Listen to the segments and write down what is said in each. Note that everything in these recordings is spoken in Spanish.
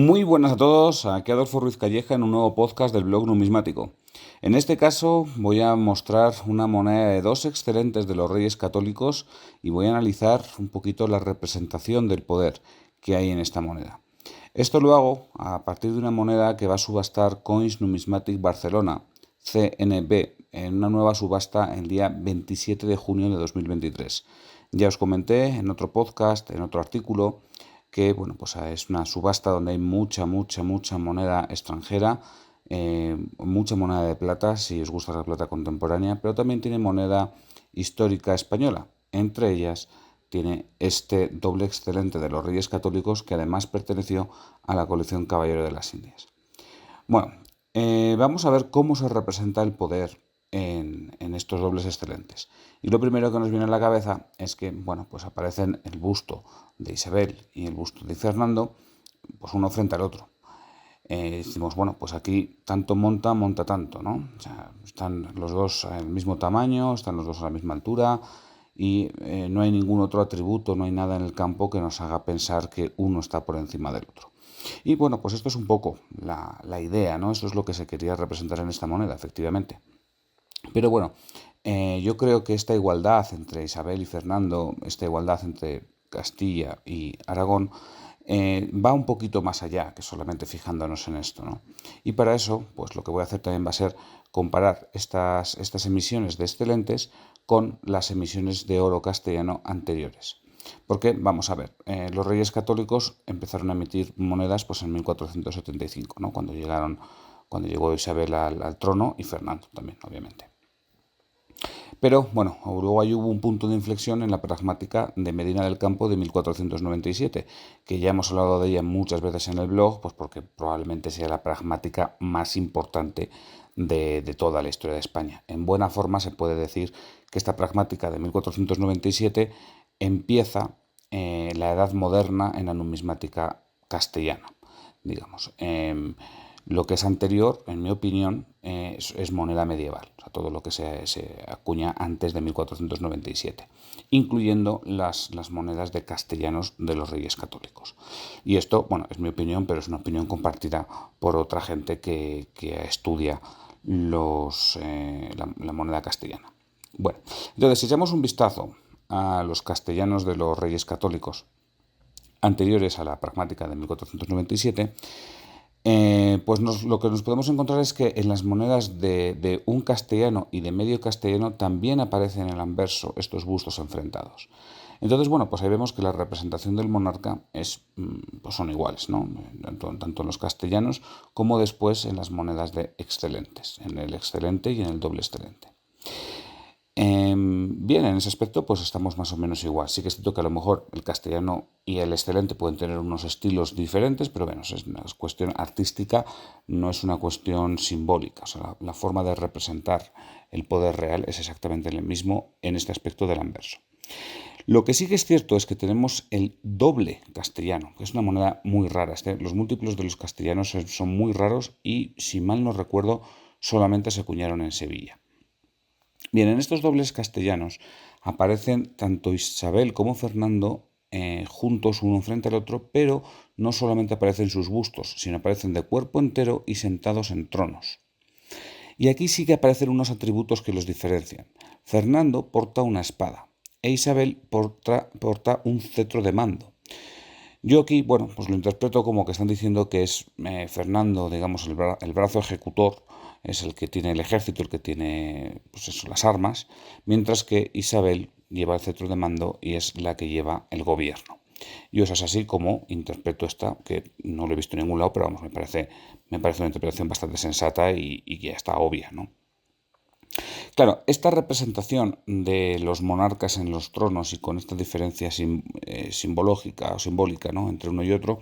Muy buenas a todos, aquí Adolfo Ruiz Calleja en un nuevo podcast del blog numismático. En este caso voy a mostrar una moneda de dos excelentes de los Reyes Católicos y voy a analizar un poquito la representación del poder que hay en esta moneda. Esto lo hago a partir de una moneda que va a subastar Coins Numismatic Barcelona, CNB, en una nueva subasta el día 27 de junio de 2023. Ya os comenté en otro podcast, en otro artículo, que bueno, pues es una subasta donde hay mucha moneda extranjera, mucha moneda de plata, si os gusta la plata contemporánea, pero también tiene moneda histórica española. Entre ellas tiene este doble excelente de los Reyes Católicos, que además perteneció a la colección Caballero de las Indias. Bueno, vamos a ver cómo se representa el poder en estos dobles excelentes. Y lo primero que nos viene a la cabeza es que, bueno, pues aparecen el busto de Isabel y el busto de Fernando, pues uno frente al otro. Decimos, bueno, pues aquí tanto monta tanto, ¿no? O sea, están los dos al mismo tamaño, están los dos a la misma altura y no hay ningún otro atributo, no hay nada en el campo que nos haga pensar que uno está por encima del otro. Y bueno, pues esto es un poco la idea, ¿no? Esto es lo que se quería representar en esta moneda, efectivamente. Pero bueno, yo creo que esta igualdad entre Isabel y Fernando, esta igualdad entre Castilla y Aragón, va un poquito más allá que solamente fijándonos en esto, ¿no? Y para eso, pues lo que voy a hacer también va a ser comparar estas emisiones de excelentes con las emisiones de oro castellano anteriores. Porque, vamos a ver, los reyes católicos empezaron a emitir monedas pues en 1475, ¿no? Cuando llegó Isabel al trono y Fernando también, obviamente. Pero bueno, luego ahí hubo un punto de inflexión en la pragmática de Medina del Campo de 1497, que ya hemos hablado de ella muchas veces en el blog, pues porque probablemente sea la pragmática más importante de toda la historia de España. En buena forma se puede decir que esta pragmática de 1497 empieza la edad moderna en la numismática castellana, digamos. Lo que es anterior, en mi opinión, es moneda medieval, o sea, todo lo que se acuña antes de 1497, incluyendo las monedas de castellanos de los Reyes Católicos. Y esto, bueno, es mi opinión, pero es una opinión compartida por otra gente que estudia la moneda castellana. Bueno, entonces, si echamos un vistazo a los castellanos de los Reyes Católicos anteriores a la pragmática de 1497, pues lo que nos podemos encontrar es que en las monedas de un castellano y de medio castellano también aparecen en el anverso estos bustos enfrentados. Entonces, bueno, pues ahí vemos que la representación del monarca pues son iguales, ¿no? Tanto en los castellanos como después en las monedas de excelentes, en el excelente y en el doble excelente. Bien, en ese aspecto pues estamos más o menos igual. Sí que es cierto que a lo mejor el castellano y el excelente pueden tener unos estilos diferentes, pero bueno, es una cuestión artística, no es una cuestión simbólica. O sea, la forma de representar el poder real es exactamente el mismo en este aspecto del anverso. Lo que sí que es cierto es que tenemos el doble castellano, que es una moneda muy rara. Los múltiplos de los castellanos son muy raros y, si mal no recuerdo, solamente se acuñaron en Sevilla. Bien, en estos dobles castellanos aparecen tanto Isabel como Fernando juntos uno frente al otro, pero no solamente aparecen sus bustos, sino aparecen de cuerpo entero y sentados en tronos. Y aquí sí que aparecen unos atributos que los diferencian. Fernando porta una espada e Isabel porta un cetro de mando. Yo aquí, bueno, pues lo interpreto como que están diciendo que es Fernando, digamos, el brazo ejecutor, es el que tiene el ejército, el que tiene, pues eso, las armas, mientras que Isabel lleva el cetro de mando y es la que lleva el gobierno. Yo eso es así como interpreto esta, que no lo he visto en ningún lado, pero vamos, me parece una interpretación bastante sensata y que ya está obvia, ¿no? Claro, esta representación de los monarcas en los tronos y con esta diferencia simbológica o simbólica, ¿no?, entre uno y otro,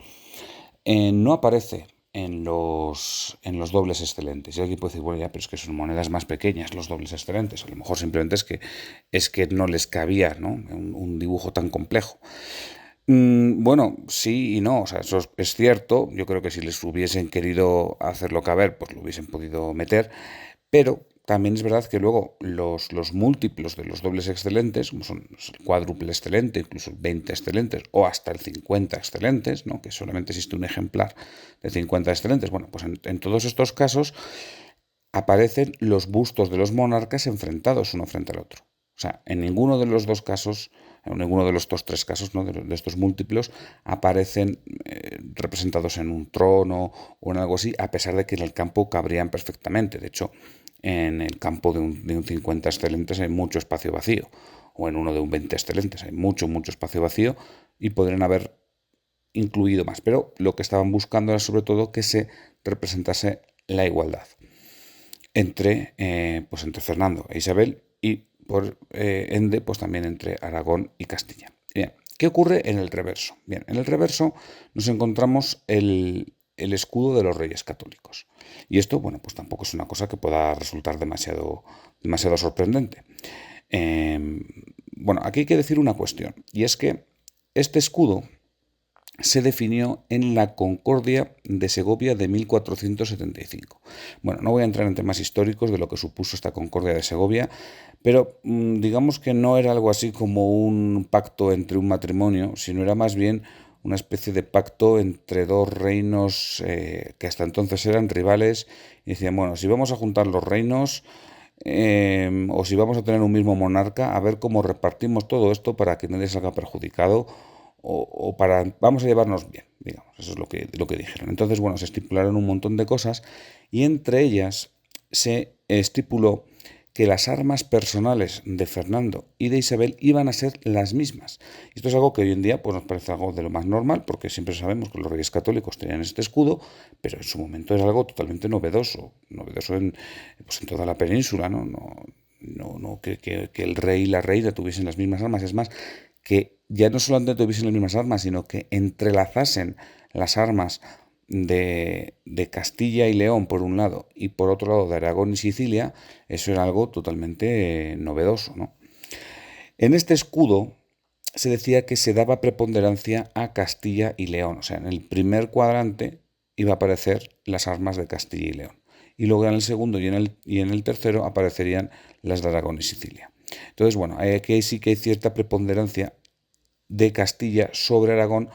no aparece en los dobles excelentes. Y alguien puede decir, bueno, ya, pero es que son monedas más pequeñas los dobles excelentes. A lo mejor simplemente es que no les cabía, ¿no?, un dibujo tan complejo. Bueno, sí y no, o sea, eso es cierto. Yo creo que si les hubiesen querido hacerlo caber, pues lo hubiesen podido meter, pero también es verdad que luego los múltiplos de los dobles excelentes, como son el cuádruple excelente, incluso el 20 excelentes o hasta el 50 excelentes, ¿no? Que solamente existe un ejemplar de 50 excelentes, bueno, pues en todos estos casos aparecen los bustos de los monarcas enfrentados uno frente al otro. O sea, en ninguno de los dos casos, en ninguno de estos tres casos, ¿no? de estos múltiplos, aparecen representados en un trono o en algo así, a pesar de que en el campo cabrían perfectamente. De hecho, en el campo de un 50 excelentes hay mucho espacio vacío, o en uno de un 20 excelentes hay mucho espacio vacío, y podrían haber incluido más. Pero lo que estaban buscando era sobre todo que se representase la igualdad entre Fernando e Isabel y por ende pues también entre Aragón y Castilla. Bien, ¿qué ocurre en el reverso? Bien, en el reverso nos encontramos el escudo de los Reyes Católicos. Y esto, bueno, pues tampoco es una cosa que pueda resultar demasiado sorprendente. Bueno, aquí hay que decir una cuestión, y es que este escudo se definió en la Concordia de Segovia de 1475. Bueno, no voy a entrar en temas históricos de lo que supuso esta Concordia de Segovia, pero digamos que no era algo así como un pacto entre un matrimonio, sino era más bien una especie de pacto entre dos reinos que hasta entonces eran rivales, y decían, bueno, si vamos a juntar los reinos, o si vamos a tener un mismo monarca, a ver cómo repartimos todo esto para que nadie salga perjudicado o para vamos a llevarnos bien, digamos, eso es lo que dijeron. Entonces, bueno, se estipularon un montón de cosas y entre ellas se estipuló que las armas personales de Fernando y de Isabel iban a ser las mismas. Esto es algo que hoy en día pues, nos parece algo de lo más normal, porque siempre sabemos que los reyes católicos tenían este escudo, pero en su momento era algo totalmente novedoso pues, en toda la península, ¿no? No que el rey y la reina tuviesen las mismas armas, es más, que ya no solamente tuviesen las mismas armas, sino que entrelazasen las armas de Castilla y León por un lado y por otro lado de Aragón y Sicilia, eso era algo totalmente novedoso, ¿no? En este escudo se decía que se daba preponderancia a Castilla y León, o sea, en el primer cuadrante iba a aparecer las armas de Castilla y León, y luego en el segundo y en el tercero aparecerían las de Aragón y Sicilia. Entonces, bueno, aquí sí que hay cierta preponderancia de Castilla sobre Aragón,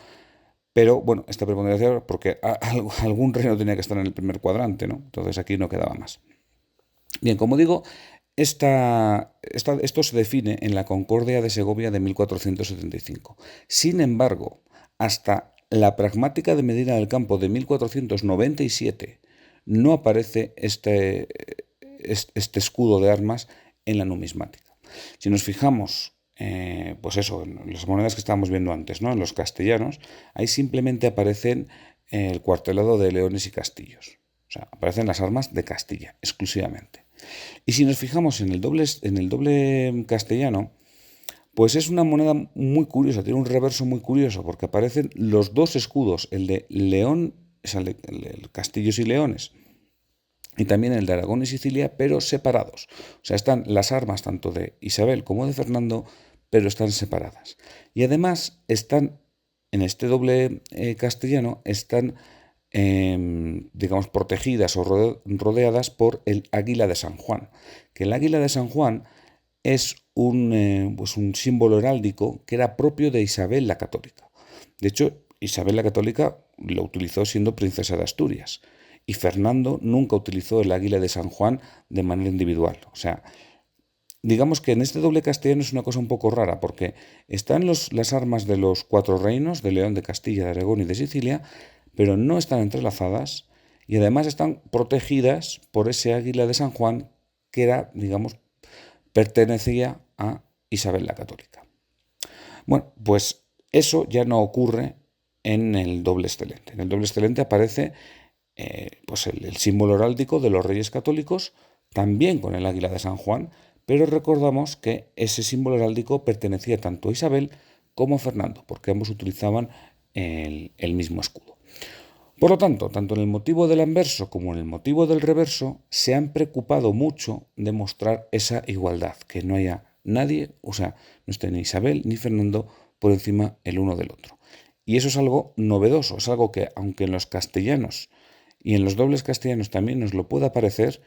pero bueno, esta preponderancia porque algún reino tenía que estar en el primer cuadrante, ¿no? Entonces aquí no quedaba más. Bien, como digo, esto se define en la Concordia de Segovia de 1475. Sin embargo, hasta la pragmática de Medina del Campo de 1497 no aparece este escudo de armas en la numismática. Si nos fijamos, pues eso, en las monedas que estábamos viendo antes, ¿no? En los castellanos, ahí simplemente aparecen el cuartelado de leones y castillos. O sea, aparecen las armas de Castilla, exclusivamente. Y si nos fijamos en el doble castellano, pues es una moneda muy curiosa, tiene un reverso muy curioso, porque aparecen los dos escudos, el de León, o sea, el Castillos y Leones, y también el de Aragón y Sicilia, pero separados. O sea, están las armas tanto de Isabel como de Fernando, pero están separadas. Y además están, en este doble castellano, están, digamos, protegidas o rodeadas por el águila de San Juan. Que el águila de San Juan es pues un símbolo heráldico que era propio de Isabel la Católica. De hecho, Isabel la Católica lo utilizó siendo princesa de Asturias. Y Fernando nunca utilizó el águila de San Juan de manera individual. O sea, digamos que en este doble castellano es una cosa un poco rara, porque están las armas de los cuatro reinos, de León, de Castilla, de Aragón y de Sicilia, pero no están entrelazadas y además están protegidas por ese águila de San Juan que era, digamos, pertenecía a Isabel la Católica. Bueno, pues eso ya no ocurre en el doble excelente. En el doble excelente aparece pues el símbolo heráldico de los Reyes Católicos, también con el águila de San Juan, pero recordamos que ese símbolo heráldico pertenecía tanto a Isabel como a Fernando, porque ambos utilizaban el mismo escudo. Por lo tanto, tanto en el motivo del anverso como en el motivo del reverso se han preocupado mucho de mostrar esa igualdad, que no haya nadie, o sea, no esté ni Isabel ni Fernando por encima el uno del otro. Y eso es algo novedoso, es algo que, aunque en los castellanos y en los dobles castellanos también nos lo pueda parecer,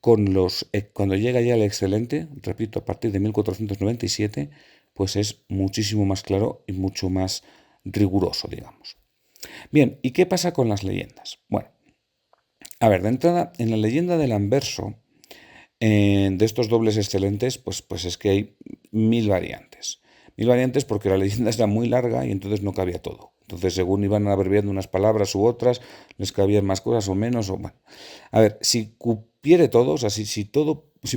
cuando llega ya el excelente, repito, a partir de 1497, pues es muchísimo más claro y mucho más riguroso, digamos. Bien, ¿y qué pasa con las leyendas? Bueno, a ver, de entrada, en la leyenda del Anverso, de estos dobles excelentes, pues es que hay mil variantes. Mil variantes porque la leyenda era muy larga y entonces no cabía todo. Entonces, según iban abreviando unas palabras u otras, les cabían más cosas o menos. Bueno. A ver, si cupiere todo, o sea, si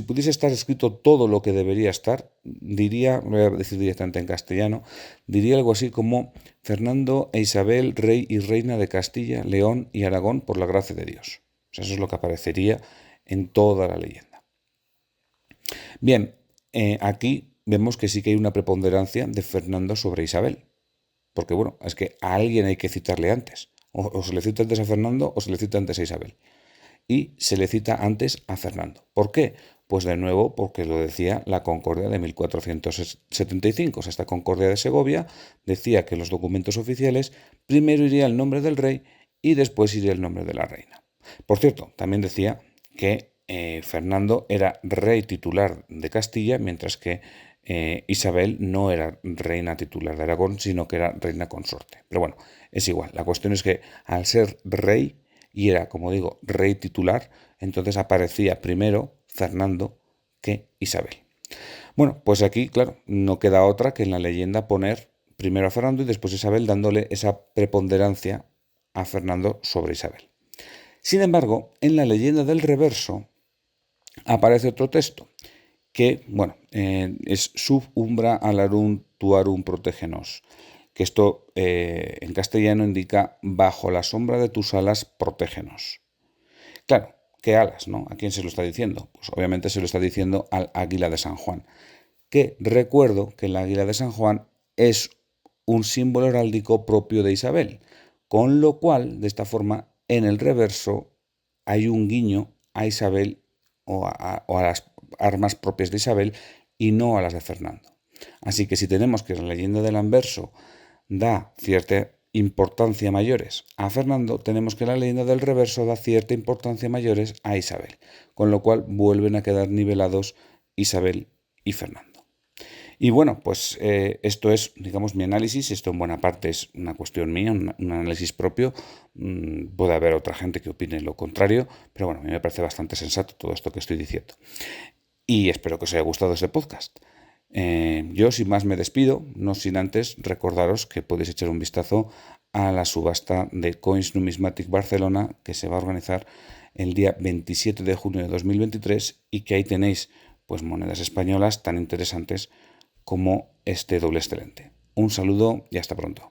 pudiese estar escrito todo lo que debería estar, diría, lo voy a decir directamente en castellano, diría algo así como Fernando e Isabel, rey y reina de Castilla, León y Aragón, por la gracia de Dios. O sea, eso es lo que aparecería en toda la leyenda. Bien, aquí vemos que sí que hay una preponderancia de Fernando sobre Isabel, porque bueno, es que a alguien hay que citarle antes. O se le cita antes a Fernando o se le cita antes a Isabel. Y se le cita antes a Fernando. ¿Por qué? Pues de nuevo porque lo decía la Concordia de 1475. O sea, esta Concordia de Segovia decía que en los documentos oficiales primero iría el nombre del rey y después iría el nombre de la reina. Por cierto, también decía que Fernando era rey titular de Castilla, mientras que Isabel no era reina titular de Aragón, sino que era reina consorte. Pero bueno, es igual. La cuestión es que al ser rey, y era, como digo, rey titular, entonces aparecía primero Fernando que Isabel. Bueno, pues aquí, claro, no queda otra que en la leyenda poner primero a Fernando y después a Isabel, dándole esa preponderancia a Fernando sobre Isabel. Sin embargo, en la leyenda del reverso aparece otro texto que, bueno, es sub umbra alarum tuarum protégenos, que esto en castellano indica bajo la sombra de tus alas protégenos. Claro, ¿qué alas, no? ¿A quién se lo está diciendo? Pues obviamente se lo está diciendo al águila de San Juan, que recuerdo que el águila de San Juan es un símbolo heráldico propio de Isabel, con lo cual, de esta forma, en el reverso hay un guiño a Isabel o a las armas propias de Isabel y no a las de Fernando. Así que si tenemos que la leyenda del Anverso da cierta importancia mayores a Fernando, tenemos que la leyenda del reverso da cierta importancia mayores a Isabel, con lo cual vuelven a quedar nivelados Isabel y Fernando. Y bueno, pues esto es, digamos, mi análisis. Esto en buena parte es una cuestión mía, un análisis propio. Puede haber otra gente que opine lo contrario, pero bueno, a mí me parece bastante sensato todo esto que estoy diciendo. Y espero que os haya gustado este podcast. Yo sin más me despido, no sin antes recordaros que podéis echar un vistazo a la subasta de Coins Numismatic Barcelona que se va a organizar el día 27 de junio de 2023 y que ahí tenéis pues monedas españolas tan interesantes como este doble excelente. Un saludo y hasta pronto.